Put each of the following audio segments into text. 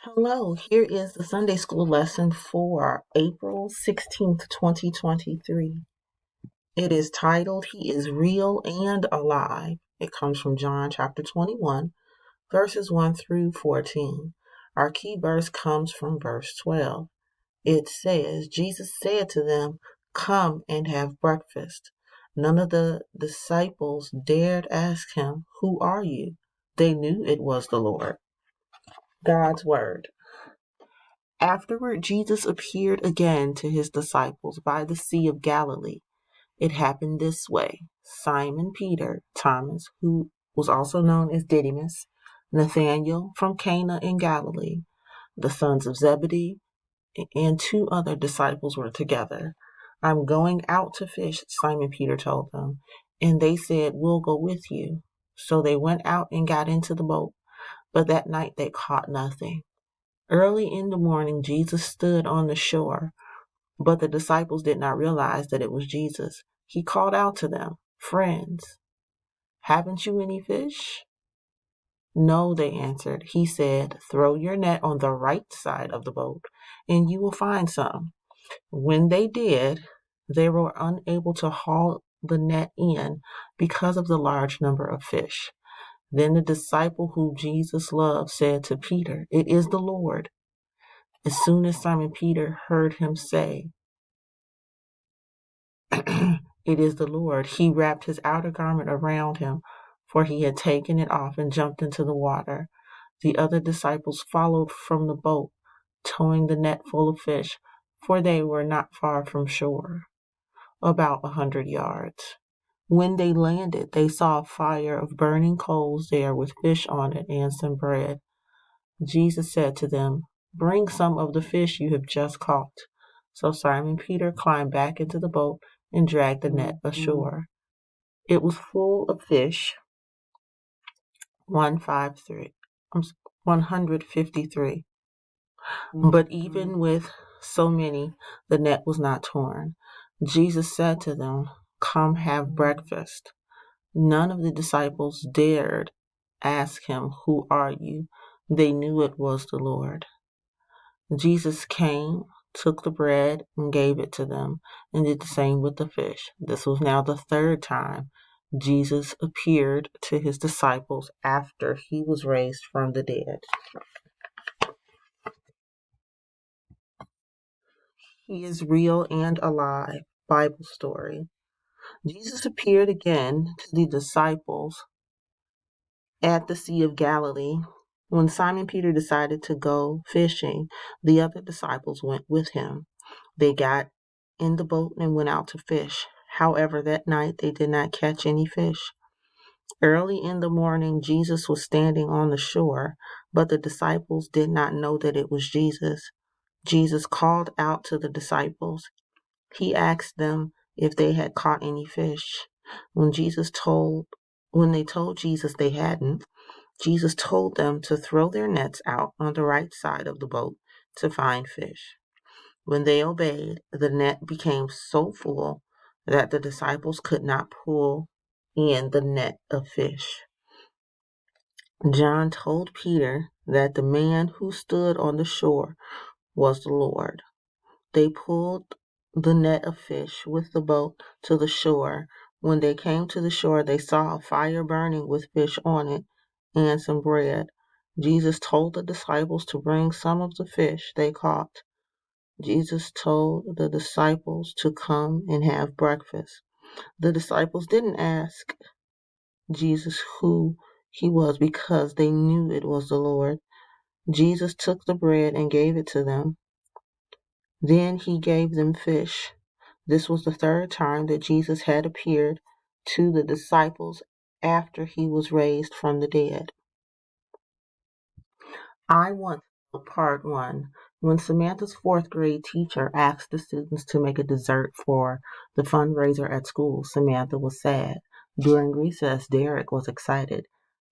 Hello, here is the Sunday School lesson for April 16th, 2023. It is titled, He is Real and Alive. It comes from John chapter 21, verses 1 through 14. Our key verse comes from verse 12. It says, Jesus said to them, "Come and have breakfast." None of the disciples dared ask him, "Who are you?" They knew it was the Lord. God's Word. Afterward, Jesus appeared again to his disciples by the Sea of Galilee. It happened this way. Simon Peter, Thomas, who was also known as Didymus, Nathanael from Cana in Galilee, the sons of Zebedee, and two other disciples were together. "I'm going out to fish," Simon Peter told them. And they said, "We'll go with you." So they went out and got into the boat, but that night they caught nothing. Early in the morning, Jesus stood on the shore, but the disciples did not realize that it was Jesus. He called out to them, "Friends, haven't you any fish?" "No," they answered. He said, "Throw your net on the right side of the boat, and you will find some." When they did, they were unable to haul the net in because of the large number of fish. Then the disciple whom Jesus loved said to Peter, "It is the Lord." As soon as Simon Peter heard him say, "It is the Lord," he wrapped his outer garment around him, for he had taken it off, and jumped into the water. The other disciples followed from the boat, towing the net full of fish, for they were not far from shore, about 100 yards. When they landed, they saw a fire of burning coals there with fish on it and some bread. Jesus said to them, "Bring some of the fish you have just caught." So Simon Peter climbed back into the boat and dragged the net ashore. It was full of fish, 153, 153. But even with so many, the net was not torn. Jesus said to them, "Come have breakfast." None of the disciples dared ask him, "Who are you?" They knew it was the Lord. Jesus came, took the bread, and gave it to them, and did the same with the fish. This was now the third time Jesus appeared to his disciples after he was raised from the dead. He is real and alive. Bible story. Jesus appeared again to the disciples at the Sea of Galilee. When Simon Peter decided to go fishing, the other disciples went with him. They got in the boat and went out to fish. However, that night they did not catch any fish. Early in the morning, Jesus was standing on the shore, but the disciples did not know that it was Jesus. Jesus called out to the disciples. He asked them if they had caught any fish. When when they told Jesus they hadn't, Jesus told them to throw their nets out on the right side of the boat to find fish. When they obeyed, the net became so full that the disciples could not pull in the net of fish. John told Peter that the man who stood on the shore was the Lord. They pulled the net of fish with the boat to the shore. When they came to the shore, they saw a fire burning with fish on it and some bread. Jesus told the disciples to bring some of the fish they caught. Jesus told the disciples to come and have breakfast. The disciples didn't ask Jesus who he was because they knew it was the Lord. Jesus took the bread and gave it to them. Then he gave them fish. This was the third time that Jesus had appeared to the disciples after he was raised from the dead. I want part one. When Samantha's fourth grade teacher asked the students to make a dessert for the fundraiser at school, Samantha was sad. During recess, Derek was excited.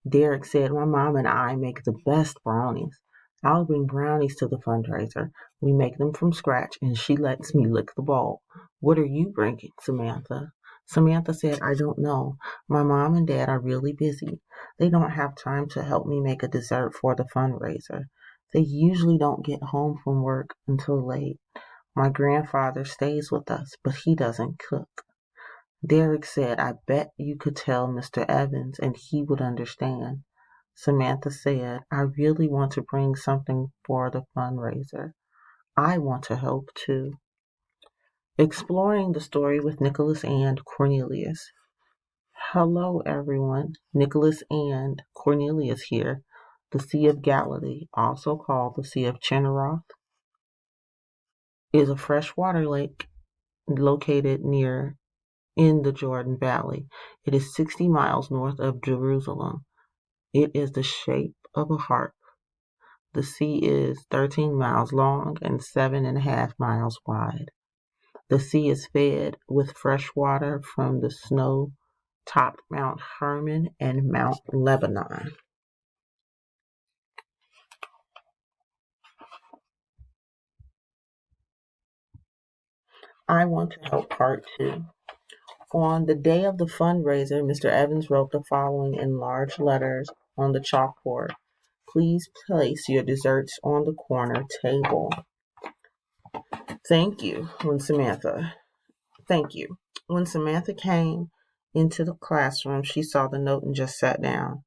Derek said, "My mom and I make the best brownies. I'll bring brownies to the fundraiser. We make them from scratch, and she lets me lick the bowl." "What are you bringing, Samantha?" Samantha said, "I don't know. My mom and dad are really busy. They don't have time to help me make a dessert for the fundraiser. They usually don't get home from work until late. My grandfather stays with us, but he doesn't cook. Derek said, I bet you could tell Mr. Evans and he would understand. Samantha said, I really want to bring something for the fundraiser. I want to help too. Exploring the story with Nicholas and Cornelius. Hello, everyone. Nicholas and Cornelius here. The Sea of Galilee, also called the Sea of Chinneroth, is a freshwater lake located in the Jordan Valley. It is 60 miles north of Jerusalem. It is the shape of a heart. The sea is 13 miles long and 7.5 miles wide. The sea is fed with fresh water from the snow-topped Mount Hermon and Mount Lebanon. I want to help part 2. On the day of the fundraiser, Mr. Evans wrote the following in large letters on the chalkboard. Please place your desserts on the corner table. Thank you. When Samantha came into the classroom, she saw the note and just sat down.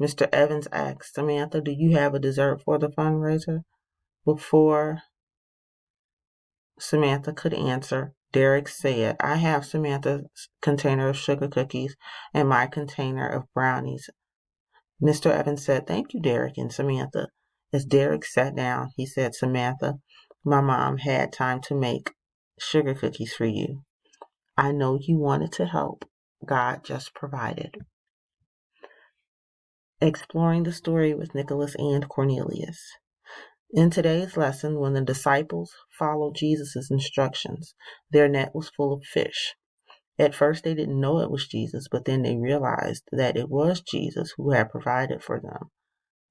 Mr. Evans asked, Samantha, do you have a dessert for the fundraiser? Before Samantha could answer, Derek said, I have Samantha's container of sugar cookies and my container of brownies. Mr. Evans said, thank you, Derek and Samantha. As Derek sat down, he said, Samantha, my mom had time to make sugar cookies for you. I know you wanted to help. God just provided. Exploring the story with Nicholas and Cornelius. In today's lesson, when the disciples followed Jesus' instructions, their net was full of fish. At first, they didn't know it was Jesus, but then they realized that it was Jesus who had provided for them.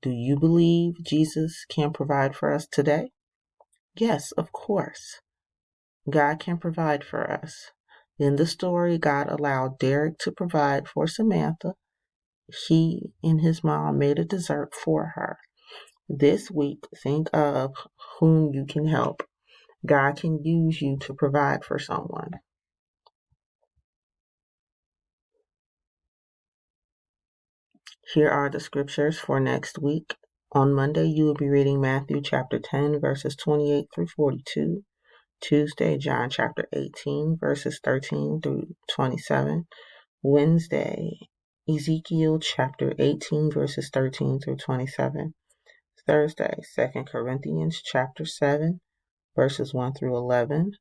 Do you believe Jesus can provide for us today? Yes, of course. God can provide for us. In the story, God allowed Derek to provide for Samantha. He and his mom made a dessert for her. This week, think of whom you can help. God can use you to provide for someone. Here are the scriptures for next week. On Monday, you will be reading Matthew chapter 10, verses 28 through 42. Tuesday, John chapter 18, verses 13 through 27. Wednesday, Ezekiel chapter 18, verses 13 through 27. Thursday, 2 Corinthians chapter 7, verses 1 through 11.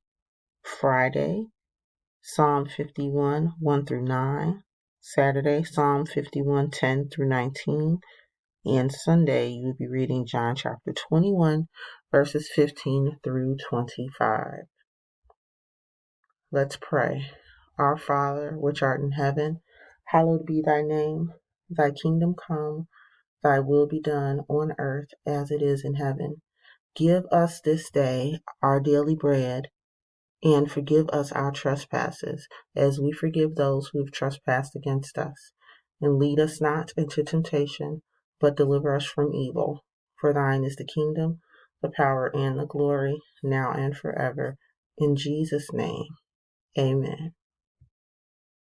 Friday, Psalm 51, 1 through 9. Saturday, Psalm 51, 10 through 19. And Sunday, you will be reading John chapter 21, verses 15 through 25. Let's pray. Our Father, which art in heaven, hallowed be thy name. Thy kingdom come, thy will be done on earth as it is in heaven. Give us this day our daily bread, and forgive us our trespasses, as we forgive those who have trespassed against us. And lead us not into temptation, but deliver us from evil. For thine is the kingdom, the power, and the glory, now and forever. In Jesus' name, amen.